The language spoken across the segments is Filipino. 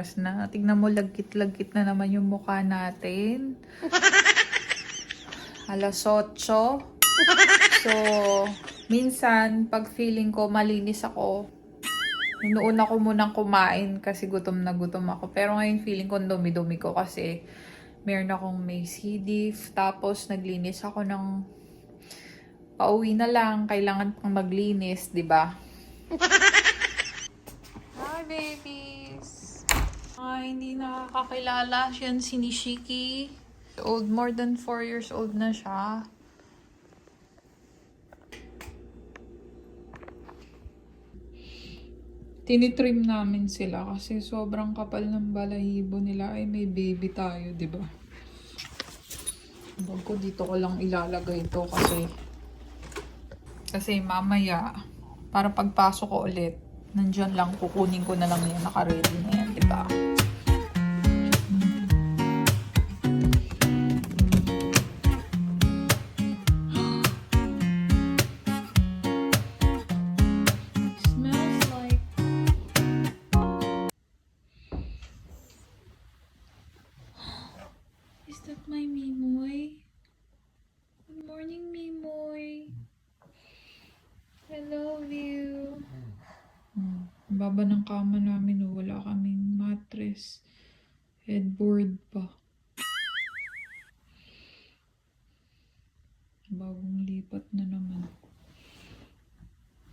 oras na. Tignan mo, lagkit-lagkit na naman yung mukha natin. Alas 8. So, minsan, pag feeling ko malinis ako, inuuna ko munang kumain kasi gutom na gutom ako. Pero ngayon feeling ko dumi-dumi ko kasi meron akong may C. diff. Tapos naglinis ako ng pauwi na lang. Kailangan pang maglinis, di ba? Hi, babies! Ay, hindi nakakakilala. Yan si Nishiki. Old, more than 4 years old na siya. Tinitrim namin sila kasi sobrang kapal ng balahibo nila. Ay, may baby tayo, di ba? Bago dito ko lang ilalagay ito kasi mamaya, para pagpasok ko ulit, nandyan lang, kukunin ko na lang yan, naka-ready na yan, di ba? Is that my Mimoy? Good morning, Mimoy. I love you. Ang baba ng kama namin, oh. Wala kaming mattress. Headboard pa. Bagong lipat na naman.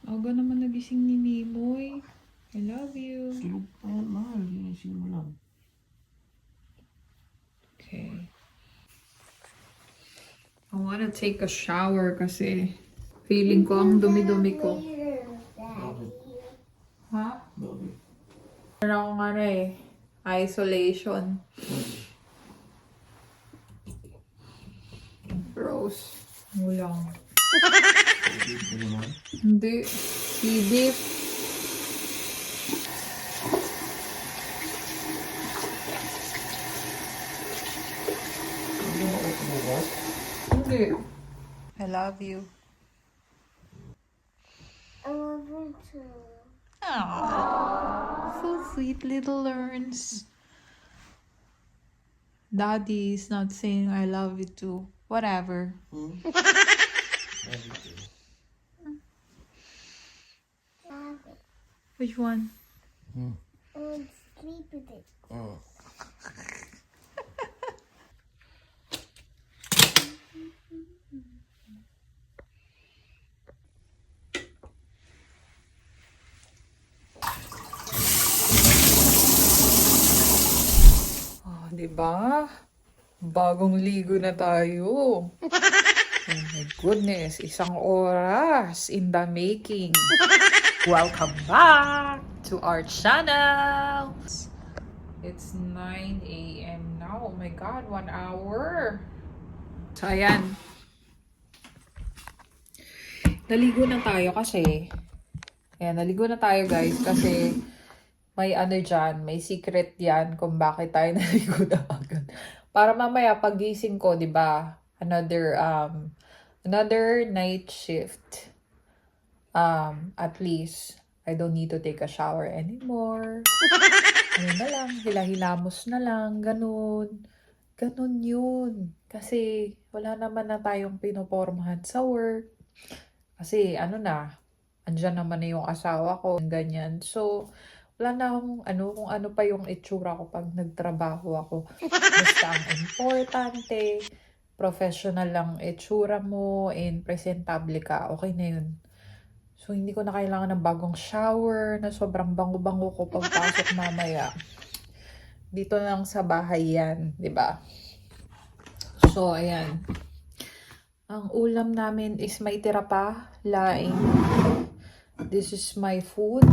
Aga naman nagising ni Mimoy. I love you. Tulog pa yan, mahal. Ginising mo lang. Okay. I wanna take a shower kasi feeling ko ang dumi-dumi ko. Bakit? Ha? Bakit? Meron akong isolation. Gross. Walang. Bakit ka naman? Hindi. C-diff. Hindi mo ako bukas? Hindi. I love you. I love you too. Aww. So sweet, little Lerns. Daddy is not saying I love you too. Whatever. Bakit? Love it. Which one? I would sleep with it. Oh. Oh, di ba? Bagong ligo na tayo. Oh my goodness, isang oras in the making. Welcome back to our channel. It's 9 a.m. now. Oh my God, 1 hour. So, ayan. Naligo na tayo kasi. Ayan, naligo na tayo guys kasi may ano dyan, may secret yan kung bakit tayo naligo na agad. Para mamaya pagising ko, di ba, another night shift. At least, I don't need to take a shower anymore. Ano na lang, hilahilamos na lang, ganun. Ganun yun. Kasi, wala naman na tayong pinopormahan sa work. Kasi, andyan naman na yung asawa ko, ganyan. So, wala na akong kung ano pa yung itsura ko pag nagtrabaho ako. Basta ang importante, professional lang itsura mo and presentable ka, okay na yun. So, hindi ko na kailangan ng bagong shower na sobrang bango-bango ko pagpasok mamaya. Dito lang sa bahay yan, di ba? So, ayan. Ang ulam namin is may tira pa, laing. This is my food.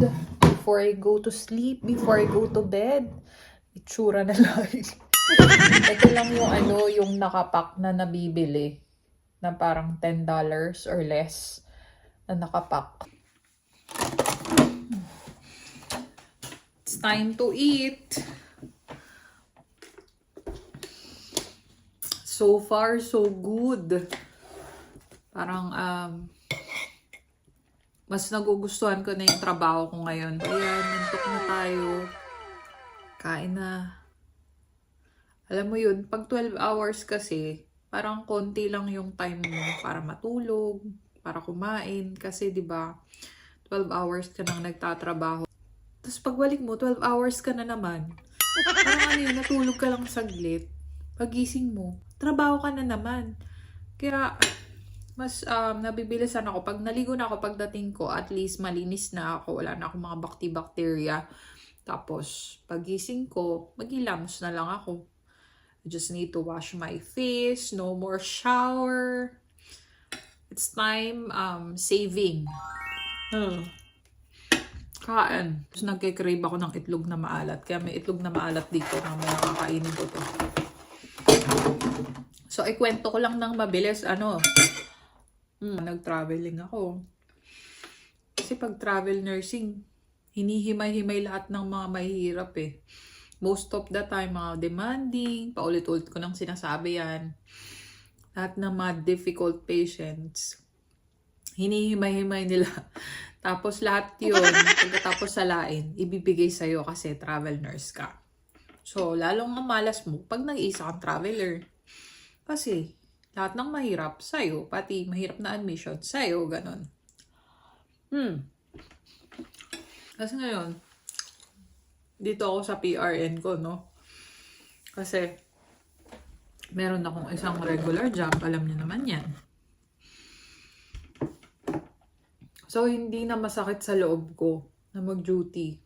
Before I go to sleep, before I go to bed, itsura na laing. Ito lang yung nakapak na nabibili na parang $10 or less. Na nakapak. It's time to eat. So far, so good. Parang, mas nagugustuhan ko na yung trabaho ko ngayon. Kaya, nantok na tayo. Kain na. Alam mo yun, pag 12 hours kasi, parang konti lang yung time mo para matulog, para kumain. Kasi 'di ba 12 hours ka nang nagtatrabaho. Tapos pagbalik mo, 12 hours ka na naman. Parang ano yun, natulog ka lang saglit. Pagising mo, trabaho ka na naman. Kaya, mas nabibilisan ako. Pag naligo na ako pagdating ko, at least malinis na ako. Wala na akong mga bacteria. Tapos, pagising ko, maghilamos na lang ako. I just need to wash my face. No more shower. It's time saving. Kain. Tapos nagkikrave ako ng itlog na maalat. Kaya may itlog na maalat dito na may kakainin ko to. So, ikwento ko lang ng mabilis. Nag-traveling ako. Kasi pag travel nursing, hinihimay-himay lahat ng mga mahihirap eh. Most of the time, mga demanding, paulit-ulit ko nang sinasabi yan. Lahat ng mga difficult patients, hinihimay-himay nila. Tapos lahat yun, pagkatapos salain, ibibigay sa'yo kasi travel nurse ka. So, lalong ang malas mo pag nag-iisa kang traveler. Kasi, lahat ng mahirap sa'yo, pati mahirap na admission sa'yo, ganun. Kasi ngayon, dito ako sa PRN ko, no? Kasi, meron akong isang regular job, alam niyo naman yan. So, hindi na masakit sa loob ko na mag-duty.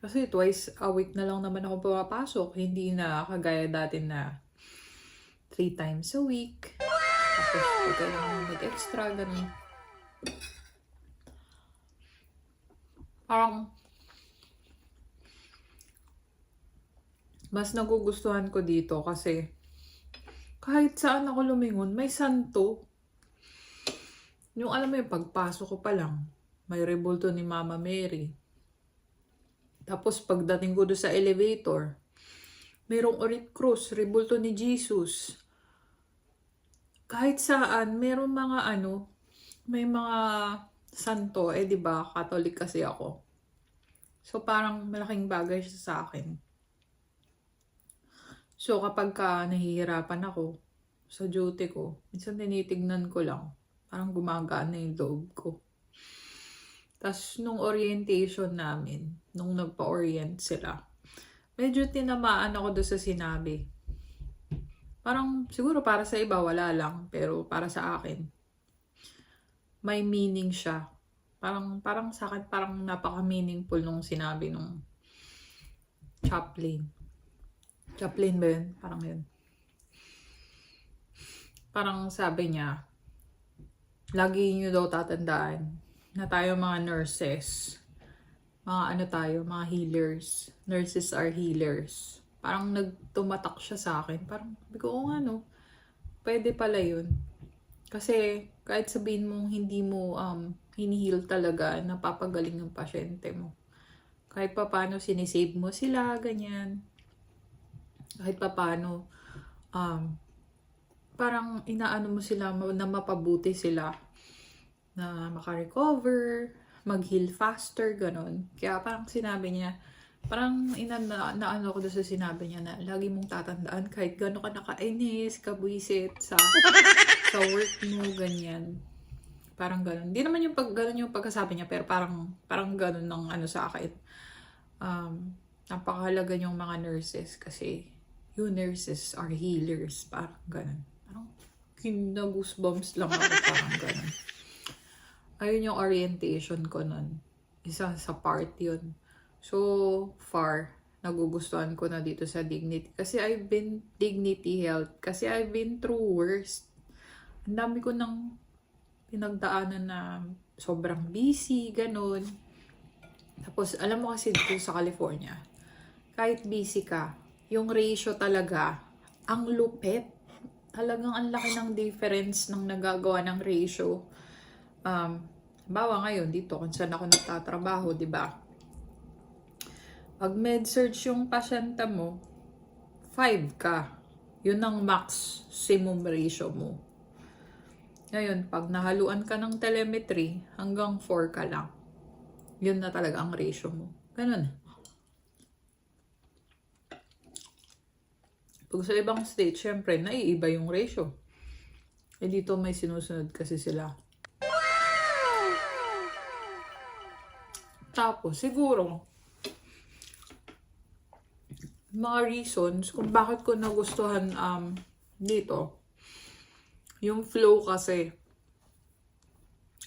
Kasi twice a week na lang naman ako pumapasok. Hindi na kagaya dati na 3 times a week. Tapos, pag kailangan mag-extra, ganun. Parang, mas nagugustuhan ko dito kasi kahit saan ako lumingon, may santo. Yung alam mo yung pagpasok ko pa lang, may rebulto ni Mama Mary. Tapos pagdating ko doon sa elevator, mayroong urit cross, rebulto ni Jesus. Kahit saan, mayroong mga may mga santo, di ba, Catholic kasi ako. So parang malaking bagay siya sa akin. So, kapag nahihirapan ako sa duty ko, minsan tinitignan ko lang. Parang gumagana yung loob ko. Tapos, nung orientation namin, nung nagpa-orient sila, medyo tinamaan ako doon sa sinabi. Parang, siguro para sa iba, wala lang. Pero para sa akin, may meaning siya. Parang sa akin, parang napaka-meaningful nung sinabi nung chaplain. Chaplain ba yun? Parang yun. Parang sabi niya, lagi niyo daw tatandaan na tayo mga nurses, mga healers. Nurses are healers. Parang nagtumatak siya sa akin. Parang, sabi ko, pwede pala yun. Kasi, kahit sabihin mong hindi mo hinihil talaga, napapagaling yung pasyente mo. Kahit pa paano sinisave mo sila, ganyan. Kahit pa paano, parang inaano mo sila na mapabuti sila, na makarecover, mag-heal faster, ganun. Kaya parang sinabi niya, parang naano ko doon sa sinabi niya na lagi mong tatandaan kahit gano'n ka nakainis, kabwisit sa work mo, ganyan. Parang ganun. Hindi naman yung ganun yung pagkasabi niya, pero parang ganun ng sa akin. Napakahalaga yung mga nurses kasi you nurses are healers. Parang ganun. Parang kina-goosebumps lang ako. Parang ganun. Ayun yung orientation ko nun. Isa sa part yun. So far, nagugustuhan ko na dito sa Dignity. Kasi I've been Dignity Health. Kasi I've been through worst. Ang dami ko nang pinagdaanan na sobrang busy, ganun. Tapos, alam mo kasi dito sa California, kahit busy ka, yung ratio talaga, ang lupit. Talagang ang laki ng difference ng nagagawa ng ratio. Bawa ngayon dito, kung saan ako nagtatrabaho, di ba? Pag med-surg yung pasyente mo, 5 ka. Yun ang maximum ratio mo. Ngayon, pag nahaluan ka ng telemetry, hanggang 4 ka lang. Yun na talaga ang ratio mo. Ganun. Pag sa ibang state, syempre, naiiba yung ratio. Eh dito may sinusunod kasi sila. Tapos, siguro, mga reasons kung bakit ko nagustuhan dito, yung flow kasi,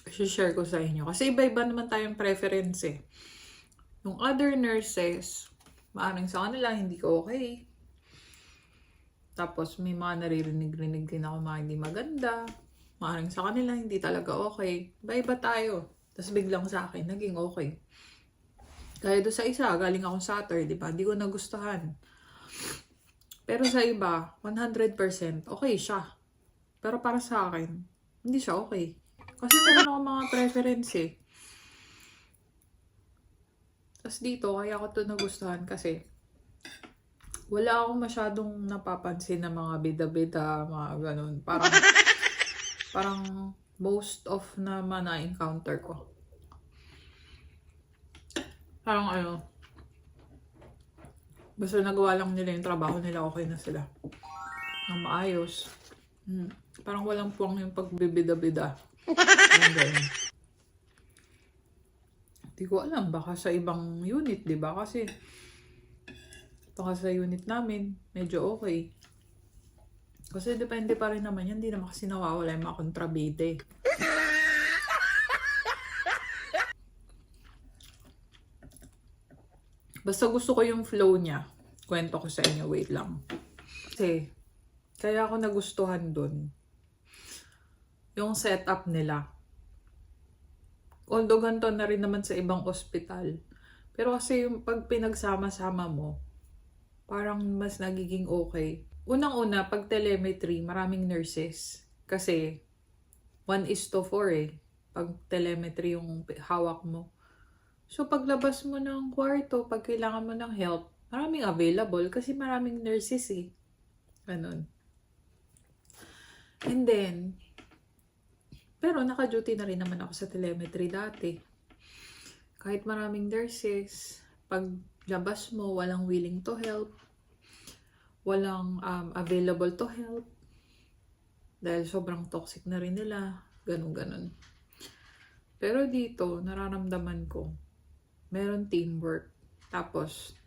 share ko sa inyo. Kasi iba-iba naman tayong preference eh. Yung other nurses, maaaring sa kanila hindi ko okay. Tapos may mga naririnig-rinig din ako mga hindi maganda. Maaaring sa kanila hindi talaga okay. Iba-iba tayo. Tapos biglang sa akin, naging okay. Kaya doon sa isa, galing akong Saturn, di ba? Hindi ko nagustuhan. Pero sa iba, 100% okay siya. Pero para sa akin, hindi siya okay. Kasi meron ako mga preference eh. Tapos dito, kaya ko ito nagustuhan kasi wala akong masyadong napapansin na mga bida-bida, mga ganun. Parang most of naman na-encounter ko. Parang basta nagawa lang nila yung trabaho nila, okay na sila. Nang maayos. Parang walang puwang yung pagbibida-bida. Hindi ko alam, baka sa ibang unit, di ba? Kasi baka sa unit namin, medyo okay. Kasi depende pa rin naman yan, hindi naman kasi nawawala yung mga kontrabida eh. Basta gusto ko yung flow niya. Kwento ko sa inyo, wait lang. Kasi, kaya ako nagustuhan dun yung setup nila. Although ganito na rin naman sa ibang ospital. Pero kasi yung pag pinagsama-sama mo, parang mas nagiging okay. Unang-una, pag telemetry, maraming nurses. Kasi 1:4 eh. Pag telemetry yung hawak mo. So, paglabas mo ng kwarto, pag kailangan mo ng help, maraming available kasi maraming nurses eh. Ganun. And then, pero naka-duty na rin naman ako sa telemetry dati. Kahit maraming nurses, pag labas mo, walang willing to help, walang available to help, dahil sobrang toxic na rin nila, ganun-ganun. Pero dito, nararamdaman ko, meron teamwork. Tapos,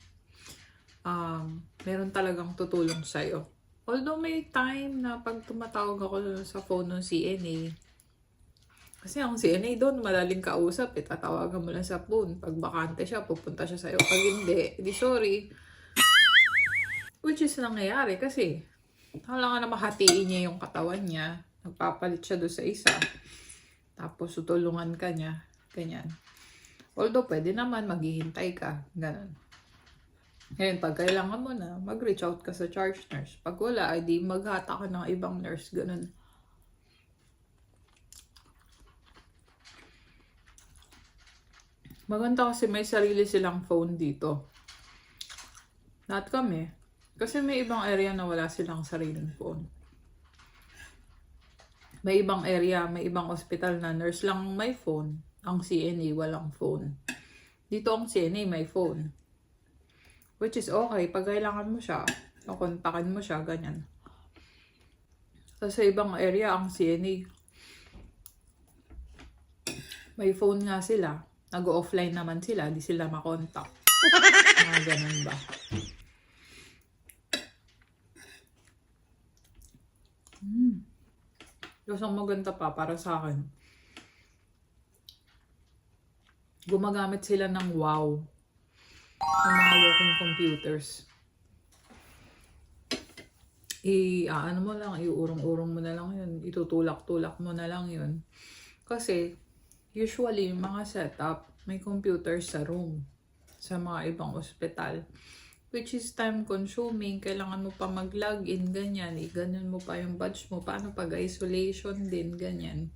meron talagang tutulong sa'yo. Although may time na pag tumatawag ako sa phone ng CNA, kasi ang CNA doon, madaling kausap eh. Tatawagan mo lang sa phone. Pag bakante siya, pupunta siya sa'yo. Pag hindi, di sorry. Which is nangyayari kasi kailangan na mahatiin niya yung katawan niya. Nagpapalit siya doon sa isa. Tapos tutulungan ka niya. Ganyan. Although pwede naman, maghihintay ka. Ganun. Ngayon, pag kailangan mo na, mag-reach out ka sa charge nurse. Pag wala, ay di maghata ka ng ibang nurse. Ganun. Maganda kasi may sarili silang phone dito. Lahat kami. Kasi may ibang area na wala silang sariling phone. May ibang area, may ibang hospital na nurse lang may phone. Ang CNA walang phone. Dito ang CNA may phone. Which is okay. Pag kailangan mo siya, kontakin mo siya, ganyan. So, sa ibang area, ang CNA, may phone nga sila. Nag-offline naman sila, di sila makontak. Mga ganun ba? Tapos ang maganda pa para sa akin, gumagamit sila ng WOW. Ng mga working computers. Ano mo lang, iurong-urong mo na lang yun. Itutulak-tulak mo na lang yun. Kasi, usually, mga setup, may computer sa room. Sa mga ibang ospital. Which is time-consuming. Kailangan mo pa mag-login, ganyan. Ganyan mo pa yung badge mo. Paano pag-isolation din, ganyan.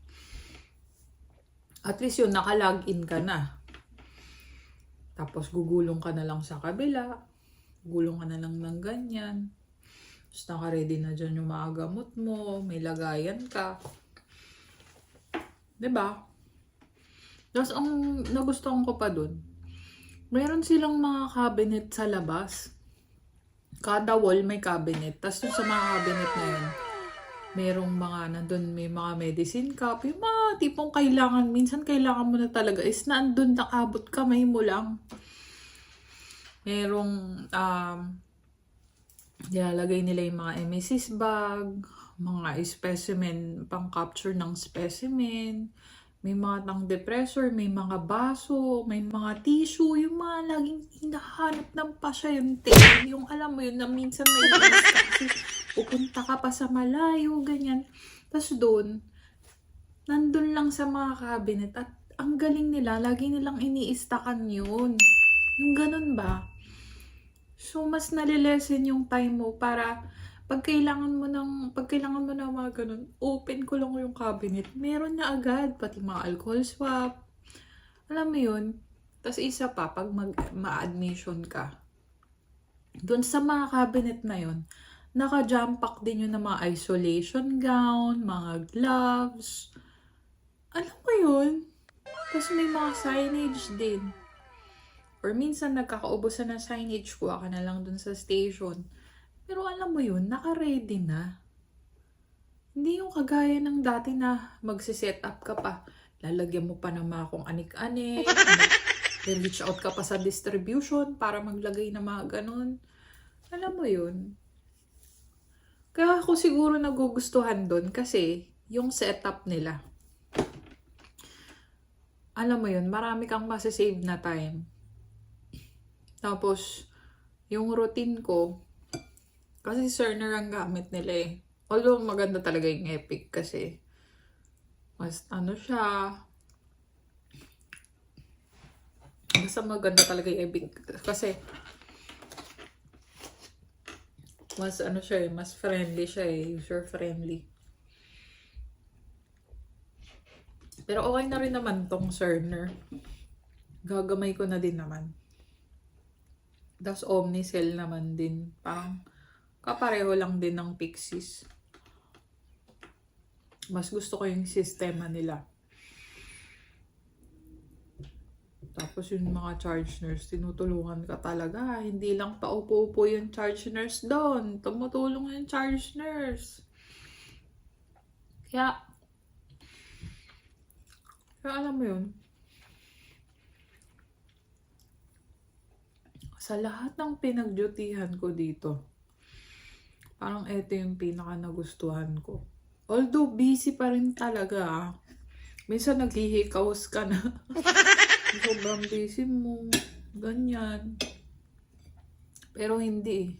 At least yun, naka-login ka na. Tapos gugulong ka na lang sa kabila. Gulong ka na lang ng ganyan. Tapos naka-ready na dyan yung mga gamot mo. May lagayan ka. Diba? Tapos ang nagustuhan ko pa dun, meron silang mga cabinet sa labas. Kada wall may cabinet. Tapos dun sa mga cabinet na yun, merong mga, nandun may mga medicine cup, yung mga tipong kailangan, minsan kailangan mo na talaga is nandun nakabot kamay mo lang. Merong, nilalagay nila yung mga emesis bag, mga specimen, pang capture ng specimen, may mga tang depressor, may mga baso, may mga tissue, yung mga laging hinahanap ng pasyente. Yung alam mo yun, na minsan may inis ka kasi pupunta ka pa sa malayo, ganyan. Tapos doon, nandun lang sa mga cabinet at ang galing nila, lagi nilang iniistakan yun. Yung ganun ba? So, mas nalilesen yung time mo para pag kailangan mo ng mga ganun, open ko lang yung cabinet. Meron na agad, pati mga alcohol swab. Alam mo yun? Tapos isa pa, pag ma-admission ka, doon sa mga cabinet na yun, naka-jump pack din yun ng mga isolation gown, mga gloves. Alam mo yun? Tapos may mga signage din. Or minsan nagkakaubusan ng signage, kuha ka na lang dun sa station. Pero alam mo yun, naka-ready na. Hindi yung kagaya ng dati na magsiset up ka pa. Lalagyan mo pa ng mga kung anik-anik. Reach out ka pa sa distribution para maglagay ng mga ganun. Alam mo yun. Kaya ako siguro nagugustuhan dun kasi yung setup nila. Alam mo yun, marami kang masasave na time. Tapos, yung routine ko, kasi Cerner ang gamit nila eh. Although maganda talaga yung Epic kasi mas ano siya. Basta maganda talaga yung Epic kasi mas ano siya eh, mas friendly siya eh, user friendly. Pero okay na rin naman tong Cerner. Gagamay ko na din naman. Das Omnicell naman din. Parang kapareho lang din ng Pixies. Mas gusto ko yung sistema nila. Tapos yung mga charge nurse, tinutulungan ka talaga. Hindi lang paupo-upo yung charge nurse doon. Tumutulong yung charge nurse. Kaya alam mo yun, sa lahat ng pinagdutihan ko dito, parang ito yung pinaka nagustuhan ko. Although busy pa rin talaga. Minsan naghihikaos ka na. Sobrang busy mo. Ganyan. Pero hindi.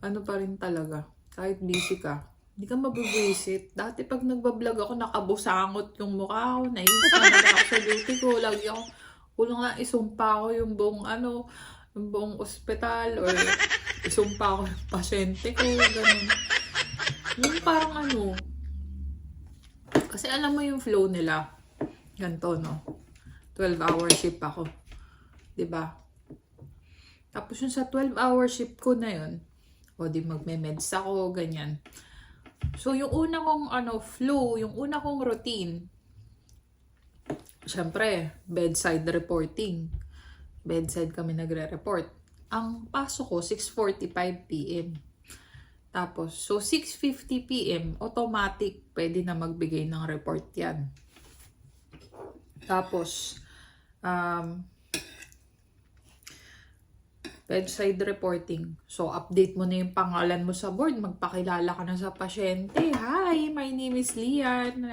Ano pa rin talaga. Kahit busy ka. Hindi ka mabibwisit. Dati pag nagbablog ako, nakabusangot yung mukha ko. Nainis na ako sa duty ko. Lagi ako, kulang na isumpa ko yung buong yung buong ospital or isumpa ko yung pasyente ko, ganun. Yung parang kasi alam mo yung flow nila, ganito, no? 12-hour shift ako. 'Di ba? Tapos yung sa 12-hour shift ko na yun, o di magme-meds ako, ganyan. So yung una kong flow, yung una kong routine, syempre, bedside reporting. Bedside kami nagre-report. Ang pasok ko, 6:45 p.m. Tapos, so 6:50 p.m., automatic, pwede na magbigay ng report yan. Tapos, bedside reporting. So, update mo na yung pangalan mo sa board. Magpakilala ka na sa pasyente. Hi, my name is Lian.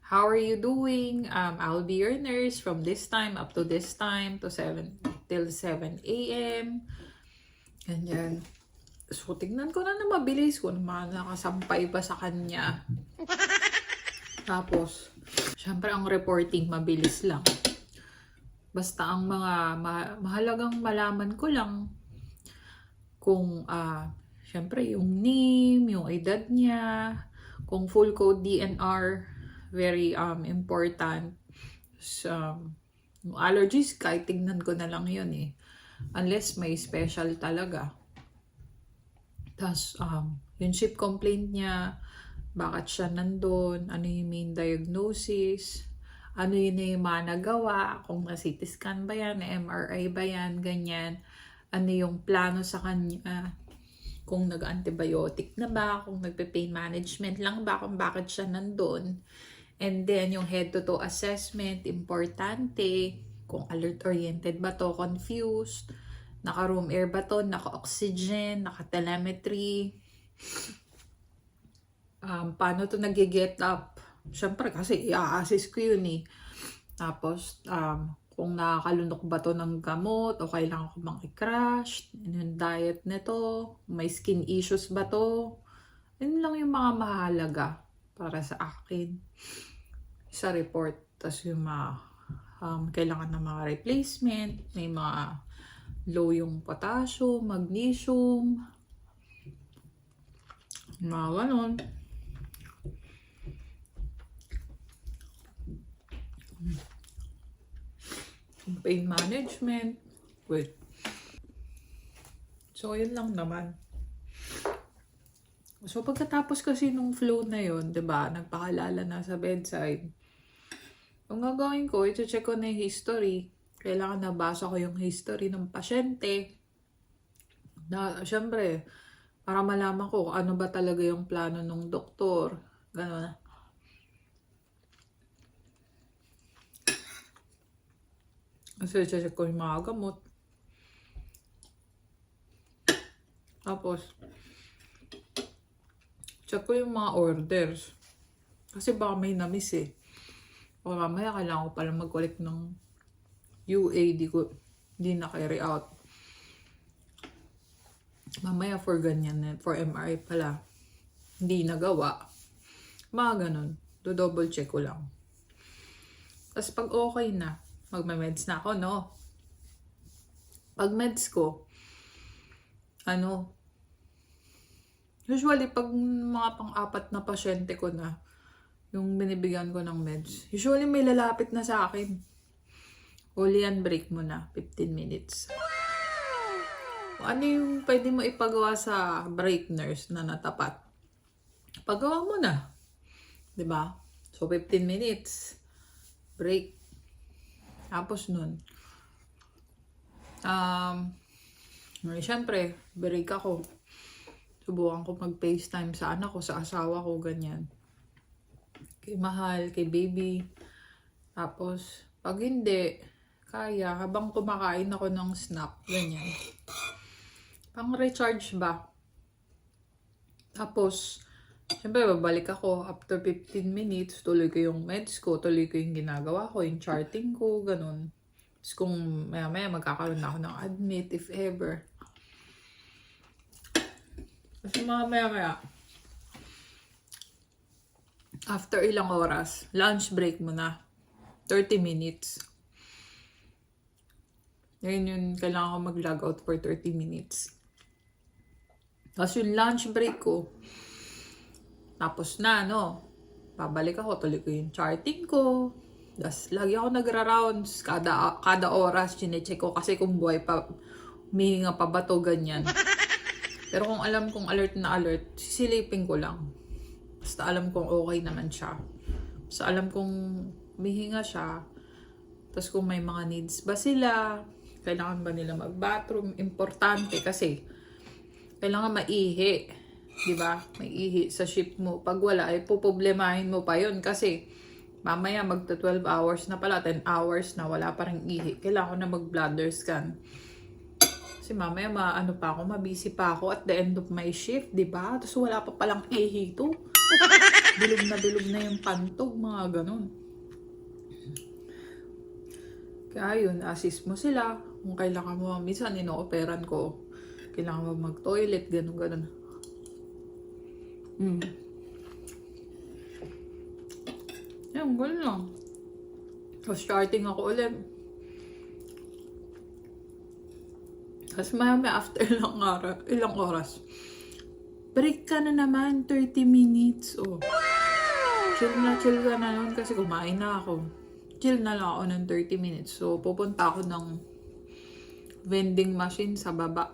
How are you doing? I'll be your nurse from this time up to this time to 7 till 7 a.m. Ganyan. So, tignan ko na mabilis kung nakasampay pa sa kanya. Tapos, syempre ang reporting mabilis lang. Basta ang mga mahalagang malaman ko lang kung syempre yung name, yung edad niya, kung full code DNR, very important. So, yung allergies, kahit tignan ko na lang yun eh. Unless may special talaga. Tapos, yung ship complaint niya, bakit siya nandun, ano yung main diagnosis, ano yun na yung mga nagawa, kung na CT scan ba yan, MRI ba yan, ganyan. ano yung plano sa kanya, kung nag-antibiotic na ba, kung nagpe-pain management lang ba, kung bakit siya nandun. And then, yung head-to-toe assessment, importante, kung alert-oriented ba to, confused, naka-room air ba to, naka-oxygen, naka-telemetry, paano to nag-get up. Siyempre, kasi i-assist ko yun eh. Tapos, kung nakakalunok ba to ng gamot o kailangan ko bang i-crash, yung diet nito, may skin issues ba to. Yun lang yung mga mahalaga para sa akin sa report. Tapos yung mga kailangan ng mga replacement, may mga low yung potassium, magnesium, mga ganon. Pain management. Wait. So, yun lang naman. So, pagkatapos kasi nung flow na yun, 'di ba, nagpakalala na sa bedside. Ang gagawin ko, i-check ko na yung history. Kailangan nabasa ko yung history ng pasyente. Na, syempre, para malaman ko kung ano ba talaga yung plano ng doktor. Ganon. Kasi check ko yung mga gamot. Tapos, check ko yung mga orders. Kasi baka may na-miss eh. O mamaya kailangan ko pala mag-collect ng UA, di na carry out. Mamaya for ganyan, for MRI pala, hindi nagawa. Mga ganun. Do-double check ko lang. Tapos pag okay na, magme-meds na ako, no? Pag meds ko, usually pag mga pang-apat na pasyente ko na, yung binibigyan ko ng meds, usually may lalapit na sa akin. Ulian, break mo na, 15 minutes. Ano yung pwede mo ipagawa sa break nurse na natapat? Pagawa mo na. 'Di ba? So, 15 minutes. Break. Tapos nun. Siyempre, break ako. Subukan ko mag-FaceTime sa anak ko, sa asawa ko, ganyan. Kay mahal, kay baby. Tapos, pag hindi, kaya, habang kumakain ako ng snack, ganyan. Pang-recharge ba? Tapos, siyempre, babalik ako after 15 minutes, tuloy ko yung meds ko, tuloy ko yung ginagawa ko, yung charting ko, ganun. Tapos kung maya-maya magkakaroon na ako ng admit, if ever. Kasi maya-maya, after ilang oras, lunch break mo na, 30 minutes. Ngayon yun, kailangan ko mag-log out for 30 minutes. Tapos yung lunch break ko, tapos na, babalik ako, tuloy ko yung charting ko. Tapos lagi ako nagra-rounds, kada oras, chinecheck ko kasi kung buhay pa, humihinga pa ba to, ganyan. Pero kung alam kong alert na alert, sisilipin ko lang. Basta alam kong okay naman siya. Basta alam kong humihinga siya. Tapos kung may mga needs ba sila, kailangan ba nila mag-bathroom, importante kasi kailangan maihi, di ba? Maihi sa ship mo. Pag wala, ay puproblemahin mo pa yun kasi mamaya magta 12 hours na pala, 10 hours na, wala pa rin ihi. Kailangan ko na mag-bladder scan. Kasi mamaya pa ako, mabisi pa ako at the end of my shift, di ba? Tapos wala pa palang ihi to. Bilog na yung pantog, mga ganun. Kaya yun, assist mo sila. Kung kailangan mo, minsan ino-operan ko. Kailangan mo mag-toilet, ganun. Yan, ganun lang. So, starting ako ulit. Kasi maya after ilang oras, break ka na naman, 30 minutes. Oh. Chill ka na nun kasi kumain na ako. Chill na lang ako ng 30 minutes. So, pupunta ako ng vending machine sa baba.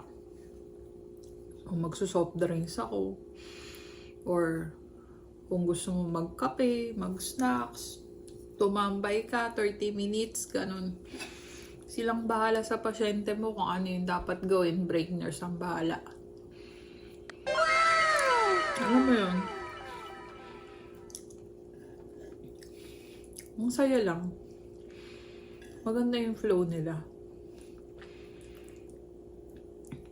So, magsusoft drinks ako. Or, kung gusto mo magkape, mag-snacks, tumambay ka, 30 minutes, ganun. Silang bahala sa pasyente mo kung ano yung dapat gawin. Break nurse ang bahala. Alam mo yun? Ang saya lang. Maganda yung flow nila.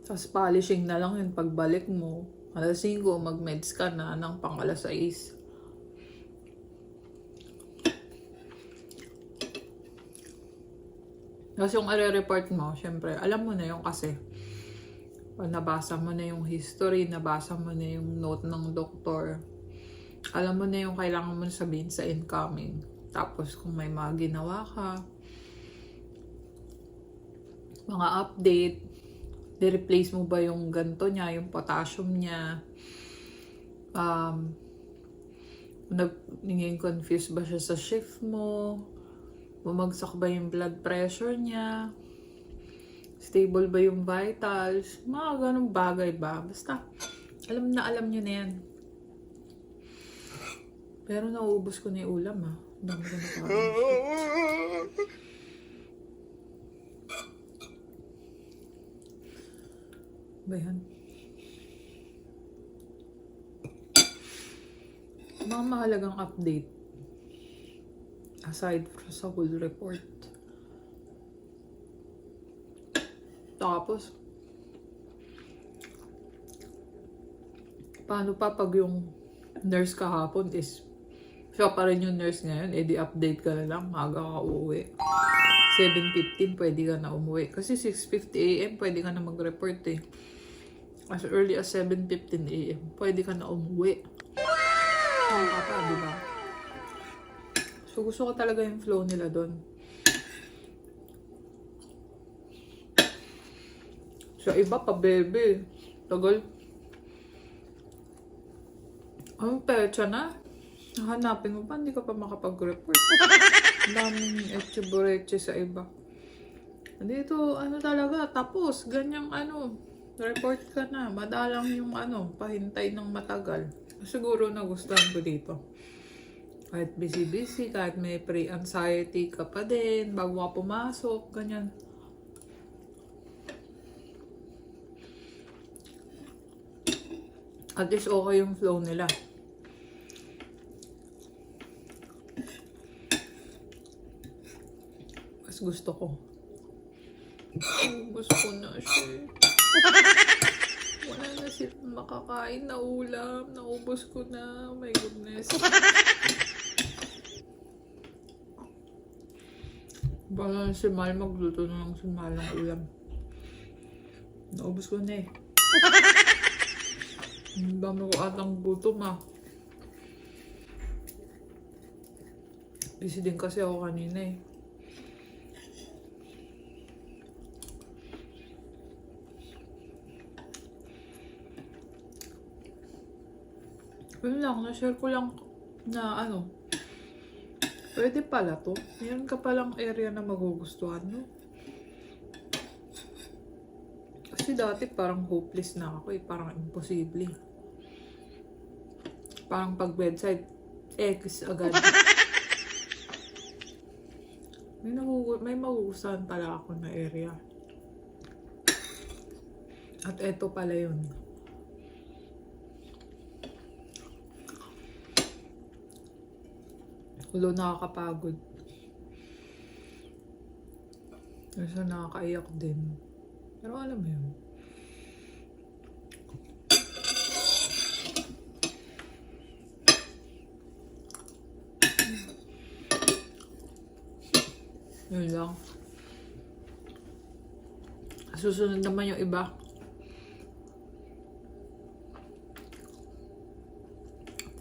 Tapos polishing na lang yung pagbalik mo. Alas 5, mag-meds ka na ng pang alas 6. Tapos yung report mo, syempre, alam mo na yung kasi. Nabasa mo na yung history, nabasa mo na yung note ng doktor. Alam mo na yung kailangan mo sabihin sa incoming. Tapos kung may mga ginawa ka, mga update, di-replace mo ba yung ganto niya, yung potassium niya, naging confused ba siya sa shift mo, bumagsak ba yung blood pressure niya, stable ba yung vitals, mga ganong bagay ba. Basta, alam nyo na yan. Pero nauubos ko na yung ulam ha. Dami ko na parang. Ba yan? Mga mahalagang update. Aside from sa whole report. Tapos, paano pa pag yung nurse kahapon is siya pa rin yung nurse ngayon, edi update ka na lang, maaga ka uuwi. 7:15 pwede ka na umuwi. Kasi 6:50 AM pwede ka na mag-report eh. As early as 7:15 AM pwede ka na umuwi. Saan ka pa, diba? So gusto ko talaga yung flow nila doon. Sa iba pa, bebe. Tagal. Ang pecha na. Hanapin mo pa, hindi ka pa makapag-report. Ang daming etche-boreche sa iba. Dito, ano talaga, tapos, ganyang report ka na. Madalang yung pahintay ng matagal. Siguro nagustuhan ko dito. Kahit busy-busy, kahit may pre-anxiety ka pa din, bago ka pumasok, ganyan. At least okay yung flow nila. Mas gusto ko. Gusto ko na siya. Wala na silang makakain na ulam. Naubos ko na. Oh my goodness. Bala si Mal magluto na lang si Mal ng ulam. Naubos ko na eh. Ang dami ko atang gutom ah. Busy din kasi ako kanina eh. Yun lang, na-share ko lang na pwede pala to. Meron ka palang area na magugustuhan mo. Kasi dati parang hopeless na ako eh. Parang imposible. Parang pag bedside, X agad. May magugustuhan pala ako na area. At eto pala yun. Although nakakapagod. Kasi nakakaiyak din. Pero alam mo yun. Yun lang. Susunod naman yung iba.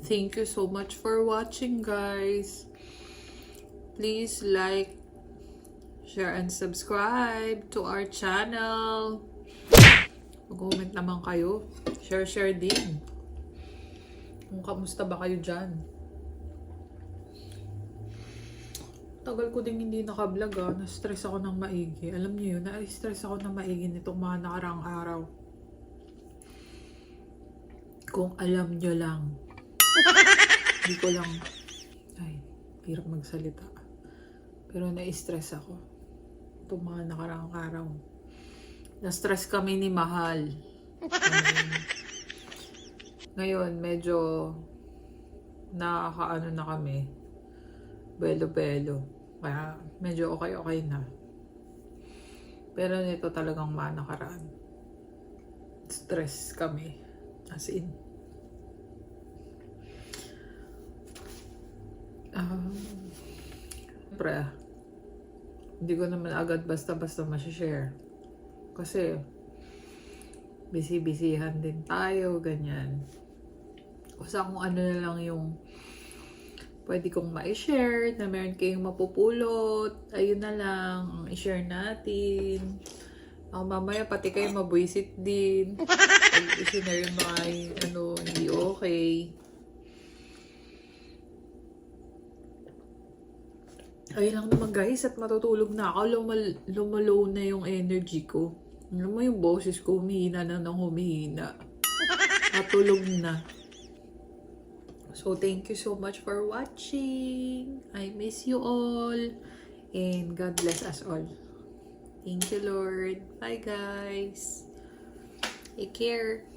Thank you so much for watching, guys. Please like, share, and subscribe to our channel. Mag-comment naman kayo. Share din. Kung kamusta ba kayo dyan. Tagal ko din hindi naka-vlog ah. Na-stress ako ng maigi. Alam niyo yun, na-stress ako ng maigi nitong mga nakaraang araw. Kung alam niyo lang. Hindi ko lang, hirap magsalita. Pero na-stress ako. Itong mga nakaraang araw. Na-stress kami ni Mahal. Ngayon, medyo nakakaano na kami. Belo-belo. Kaya medyo okay na. Pero nito talagang mga nakaraan. Stress kami. As in. Siyempre, hindi ko naman agad basta-basta share. Kasi, busy-busyhan din tayo, ganyan. Basta kung ano na lang yung pwede kong ma-share, na meron kayong mapupulot, ayun na lang, ang i-share natin. Mamaya pati kayo mabuisit din. Pag i-share yung mga hindi okay. Ayun lang naman guys, at matutulog na ako. Lumalow na yung energy ko. Alam mo yung boses ko, humihina na ng humihina. Matulog na. So, thank you so much for watching. I miss you all. And God bless us all. Thank you, Lord. Bye, guys. Take care.